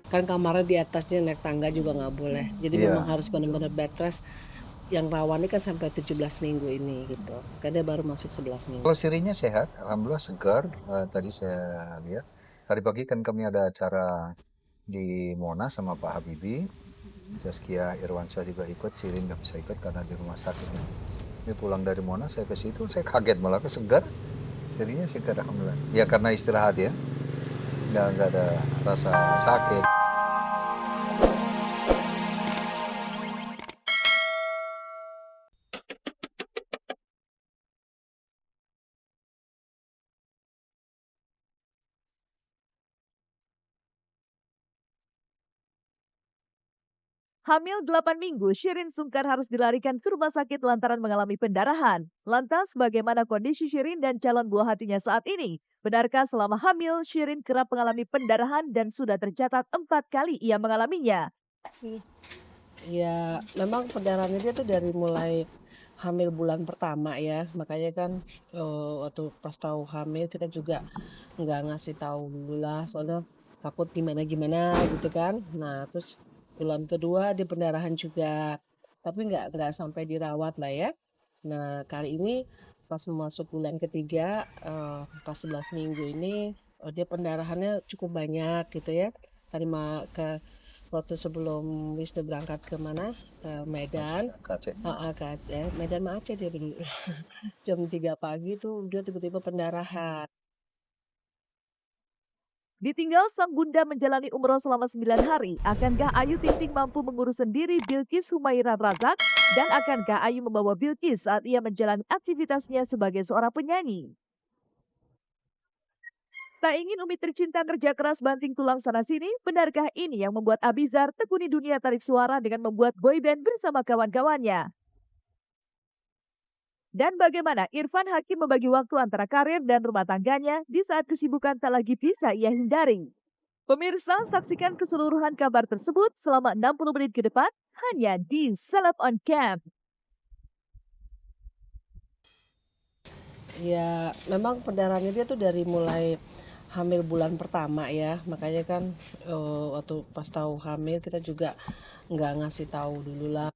Kan kamarnya di atasnya, naik tangga juga nggak boleh. Jadi memang Iya, harus betul. benar-benar bed rest. Yang rawan ini kan sampai 17 minggu ini gitu. Kan dia baru masuk 11 minggu. Kalau sirinya sehat, alhamdulillah segar. Tadi saya lihat. Tadi pagi kan kami ada acara di Monas sama Pak Habibie. Zaskia Irwansyah juga ikut, Sirin nggak bisa ikut karena di rumah sakit. Ini pulang dari Monas, saya ke situ, saya kaget malah segar. Sirinya segar, alhamdulillah. Ya karena istirahat ya, nggak ada rasa sakit. Hamil 8 minggu, Shirin Sungkar harus dilarikan ke rumah sakit lantaran mengalami pendarahan. Lantas, bagaimana kondisi Shirin dan calon buah hatinya saat ini? Benarkah selama hamil, Shirin kerap mengalami pendarahan dan sudah tercatat 4 kali ia mengalaminya? Sih. Ya, memang perdarahannya dia tuh dari mulai hamil bulan pertama ya. Makanya kan waktu pas tahu hamil kita juga nggak ngasih tahu dulu lah, soalnya takut gimana-gimana gitu kan. Nah, terus bulan kedua dia pendarahan juga. Tapi nggak sampai dirawat lah ya. Nah, kali ini pas masuk bulan ketiga, pas 11 minggu ini, dia pendarahannya cukup banyak gitu ya. Tadi ke waktu sebelum Wisnu berangkat ke mana? Ke Medan. Aceh. Ke Aceh. Medan sama Aceh dia dulu. Jam 3 pagi tuh dia tiba-tiba pendarahan. Ditinggal sang bunda menjalani umroh selama 9 hari, akankah Ayu Ting Ting mampu mengurus sendiri Bilqis Humaira Razak? Dan akankah Ayu membawa Bilqis saat ia menjalani aktivitasnya sebagai seorang penyanyi? Tak ingin Umi tercinta kerja keras banting tulang sana sini, benarkah ini yang membuat Abizar tekuni dunia tarik suara dengan membuat boyband bersama kawan-kawannya? Dan bagaimana Irfan Hakim membagi waktu antara karir dan rumah tangganya di saat kesibukan tak lagi bisa ia hindari? Pemirsa, saksikan keseluruhan kabar tersebut selama 60 menit ke depan hanya di Celeb on Cam. Ya, memang perdarahannya dia tuh dari mulai hamil bulan pertama ya. Makanya kan waktu pas tahu hamil kita juga nggak ngasih tahu dulu lah.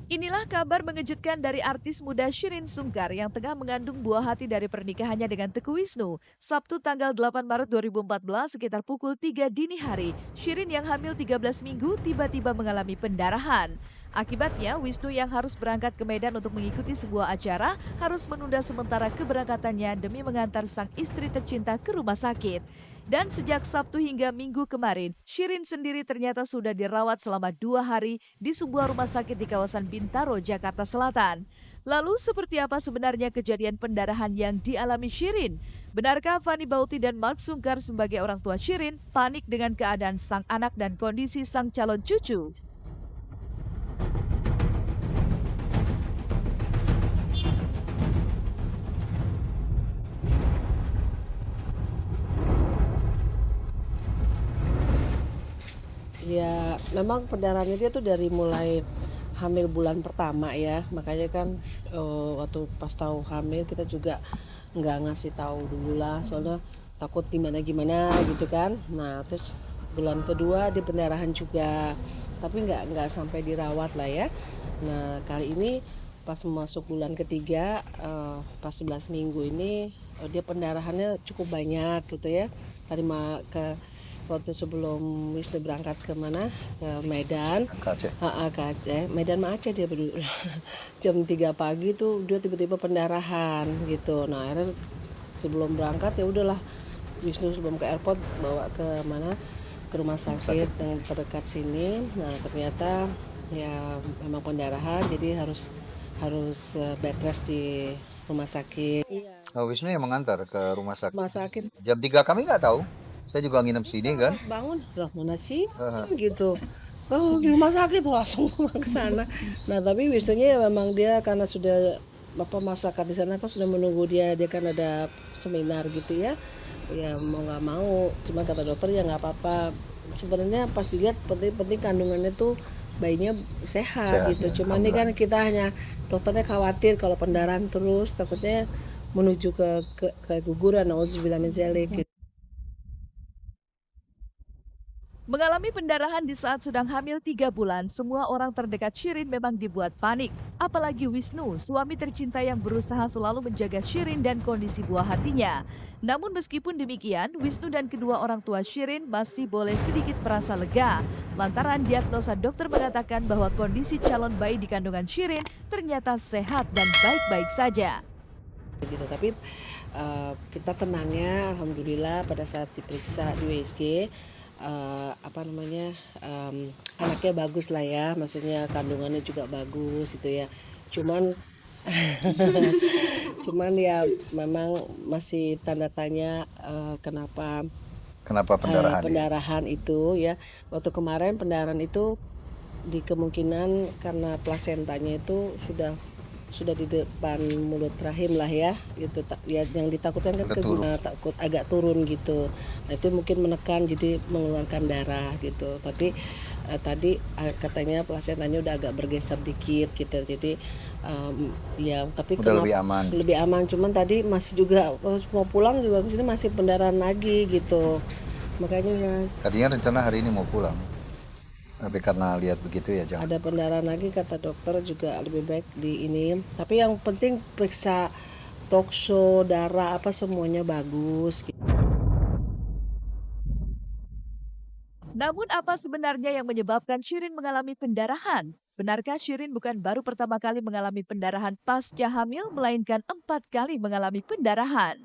Inilah kabar mengejutkan dari artis muda Shirin Sungkar yang tengah mengandung buah hati dari pernikahannya dengan Teguh Wisnu. Sabtu tanggal 8 Maret 2014 sekitar pukul 3 dini hari, Shirin yang hamil 13 minggu tiba-tiba mengalami pendarahan. Akibatnya, Wisnu yang harus berangkat ke Medan untuk mengikuti sebuah acara harus menunda sementara keberangkatannya demi mengantar sang istri tercinta ke rumah sakit. Dan sejak Sabtu hingga Minggu kemarin, Shirin sendiri ternyata sudah dirawat selama 2 hari di sebuah rumah sakit di kawasan Bintaro, Jakarta Selatan. Lalu seperti apa sebenarnya kejadian pendarahan yang dialami Shirin? Benarkah Fani Bauti dan Mark Sungkar sebagai orang tua Shirin panik dengan keadaan sang anak dan kondisi sang calon cucu? Ya, memang perdarahannya dia tuh dari mulai hamil bulan pertama ya. Makanya kan waktu pas tahu hamil kita juga nggak ngasih tahu dulu lah, soalnya takut gimana-gimana gitu kan. Nah, terus bulan kedua dia pendarahan juga. Tapi nggak sampai dirawat lah ya. Nah, kali ini pas masuk bulan ketiga, pas 11 minggu ini, dia pendarahannya cukup banyak gitu ya. Tadi ke waktu sebelum Wisnu berangkat ke mana? Ke Medan. Aceh. Ke Aceh. Medan sama Aceh dia berdua. Jam 3 pagi tuh dia tiba-tiba pendarahan gitu. Nah, akhirnya sebelum berangkat ya udahlah, Wisnu sebelum ke airport bawa ke mana? Ke rumah sakit yang terdekat sini. Nah, ternyata ya memang pendarahan, jadi harus harus bed rest di rumah sakit. Iya. Wisnu yang mengantar ke rumah sakit. Rumah sakit. Jam 3 kami nggak tahu. Saya juga nginep sini kan. Pas bangun, loh mana sih? Eh, Gitu. Oh, di rumah sakit langsung ke sana. Nah, tapi Wisnunya ya memang dia karena sudah masyarakat di sana kan sudah menunggu dia kan ada seminar gitu ya. Ya mau nggak mau, cuma kata dokter ya nggak apa-apa. Sebenarnya pas dilihat penting kandungannya tuh bayinya sehat sehat gitu. ya, Cuma ini kan alhamdulillah. kita hanya dokternya khawatir kalau pendarahan terus, takutnya menuju ke keguguran, nauzubillah min dzalik. Mengalami pendarahan di saat sedang hamil 3 bulan, semua orang terdekat Shirin memang dibuat panik. Apalagi Wisnu, suami tercinta yang berusaha selalu menjaga Shirin dan kondisi buah hatinya. Namun meskipun demikian, Wisnu dan kedua orang tua Shirin masih boleh sedikit merasa lega. Lantaran diagnosa dokter mengatakan bahwa kondisi calon bayi di kandungan Shirin ternyata sehat dan baik-baik saja. Gitu. Tapi kita tenangnya, alhamdulillah pada saat diperiksa di USG, anaknya bagus lah ya, maksudnya kandungannya juga bagus gitu ya. Cuman cuman ya memang masih tanda tanya kenapa pendarahan pendarahan itu ya. Waktu kemarin pendarahan itu di kemungkinan karena plasentanya itu sudah di depan mulut rahim lah ya, gitu ya, yang ditakutkan kan takut agak turun gitu. Nah itu mungkin menekan jadi mengeluarkan darah gitu, tapi tadi katanya plasentanya udah agak bergeser dikit gitu, jadi ya tapi udah lebih aman. Cuman tadi masih juga mau pulang juga ke sini masih pendarahan lagi gitu, makanya ya tadinya rencana hari ini mau pulang, tapi karena lihat begitu ya jangan. ada pendarahan lagi kata dokter, juga lebih baik di ini. Tapi yang penting periksa tokso, darah apa semuanya bagus. Namun apa sebenarnya yang menyebabkan Shirin mengalami pendarahan? Benarkah Shirin bukan baru pertama kali mengalami pendarahan pasca hamil, melainkan 4 kali mengalami pendarahan?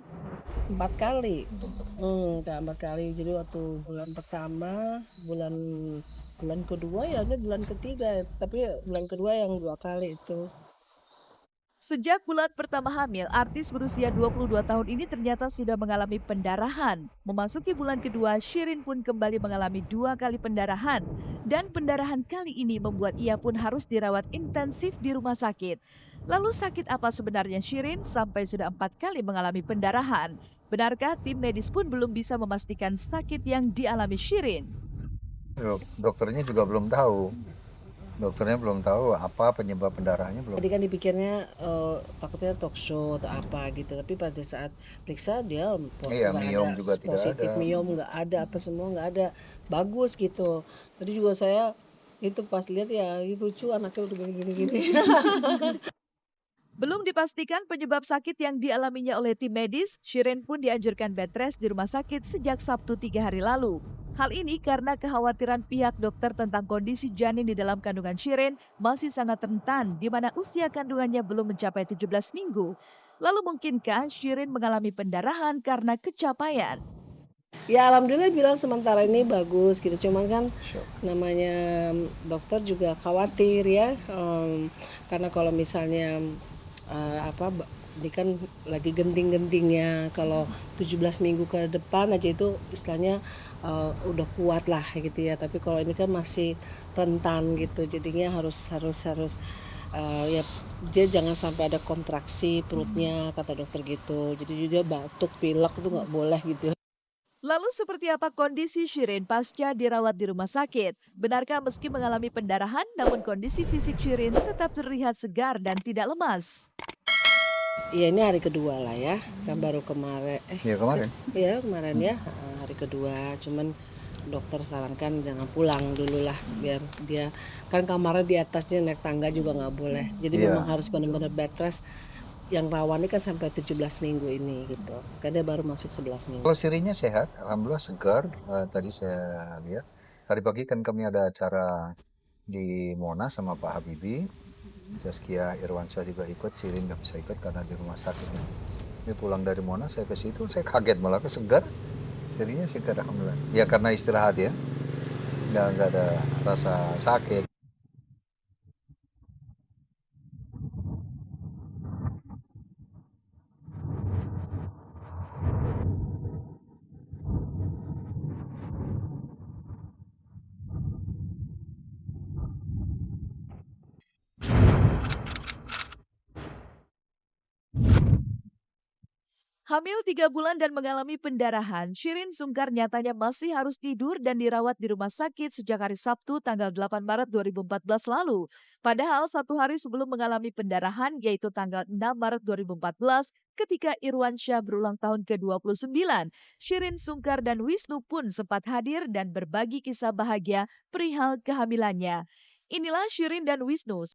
4 kali. 4 kali. Jadi waktu bulan pertama, bulan kedua ya, ini bulan ketiga, tapi bulan kedua yang 2 kali itu. Sejak bulan pertama hamil, artis berusia 22 tahun ini ternyata sudah mengalami pendarahan. Memasuki bulan kedua, Shirin pun kembali mengalami 2 kali pendarahan. Dan pendarahan kali ini membuat ia pun harus dirawat intensif di rumah sakit. Lalu sakit apa sebenarnya Shirin sampai sudah 4 kali mengalami pendarahan? Benarkah tim medis pun belum bisa memastikan sakit yang dialami Shirin? Dokternya juga belum tahu. Dokternya belum tahu apa penyebab pendarahannya belum. Tadi kan dipikirnya takutnya tokso atau apa gitu, tapi pada saat periksa dia miom juga tidak positif, ada. miom nggak ada, apa semua nggak ada, bagus gitu. Tadi juga saya itu pas lihat ya lucu, anaknya udah gini-gini. Belum dipastikan penyebab sakit yang dialaminya oleh tim medis, Shirin pun dianjurkan bed rest di rumah sakit sejak Sabtu 3 hari lalu. Hal ini karena kekhawatiran pihak dokter tentang kondisi janin di dalam kandungan Shirin masih sangat rentan, di mana usia kandungannya belum mencapai 17 minggu. Lalu mungkinkah Shirin mengalami pendarahan karena kecapaian? Ya alhamdulillah bilang sementara ini bagus gitu, cuman kan namanya dokter juga khawatir ya, karena kalau misalnya ini kan lagi genting-gentingnya, kalau 17 minggu ke depan aja itu istilahnya udah kuat lah gitu ya, tapi kalau ini kan masih rentan gitu, jadinya harus ya dia jangan sampai ada kontraksi perutnya kata dokter gitu, jadi juga batuk pilek itu nggak boleh gitu. Lalu seperti apa kondisi Shirin pasca dirawat di rumah sakit? Benarkah meski mengalami pendarahan, namun kondisi fisik Shirin tetap terlihat segar dan tidak lemas? Iya ini hari kedua lah ya, kan baru kemarin. Kemarin. Iya kemarin ya, hari kedua. Cuman dokter sarankan jangan pulang dulu lah, biar dia kan kamarnya di atasnya, naik tangga juga nggak boleh. Jadi memang harus benar-benar bed rest. Yang rawan ini kan sampai 17 minggu ini gitu, kan dia baru masuk 11 minggu. Kalau Shirinnya sehat, alhamdulillah segar. Tadi saya lihat, tadi pagi kan kami ada acara di Monas sama Pak Habibie. Zaskia Irwansyah juga ikut, Shirin nggak bisa ikut karena di rumah sakit. Dia pulang dari Monas, saya ke situ, saya kaget malah segar. Shirinnya segar, alhamdulillah. Ya karena istirahat ya, nggak ada rasa sakit. Hamil 3 bulan dan mengalami pendarahan, Shirin Sungkar nyatanya masih harus tidur dan dirawat di rumah sakit sejak hari Sabtu tanggal 8 Maret 2014 lalu. Padahal 1 hari sebelum mengalami pendarahan yaitu tanggal 6 Maret 2014 ketika Irwansyah berulang tahun ke-29, Shirin Sungkar dan Wisnu pun sempat hadir dan berbagi kisah bahagia perihal kehamilannya. Inilah Shirin dan Wisnu.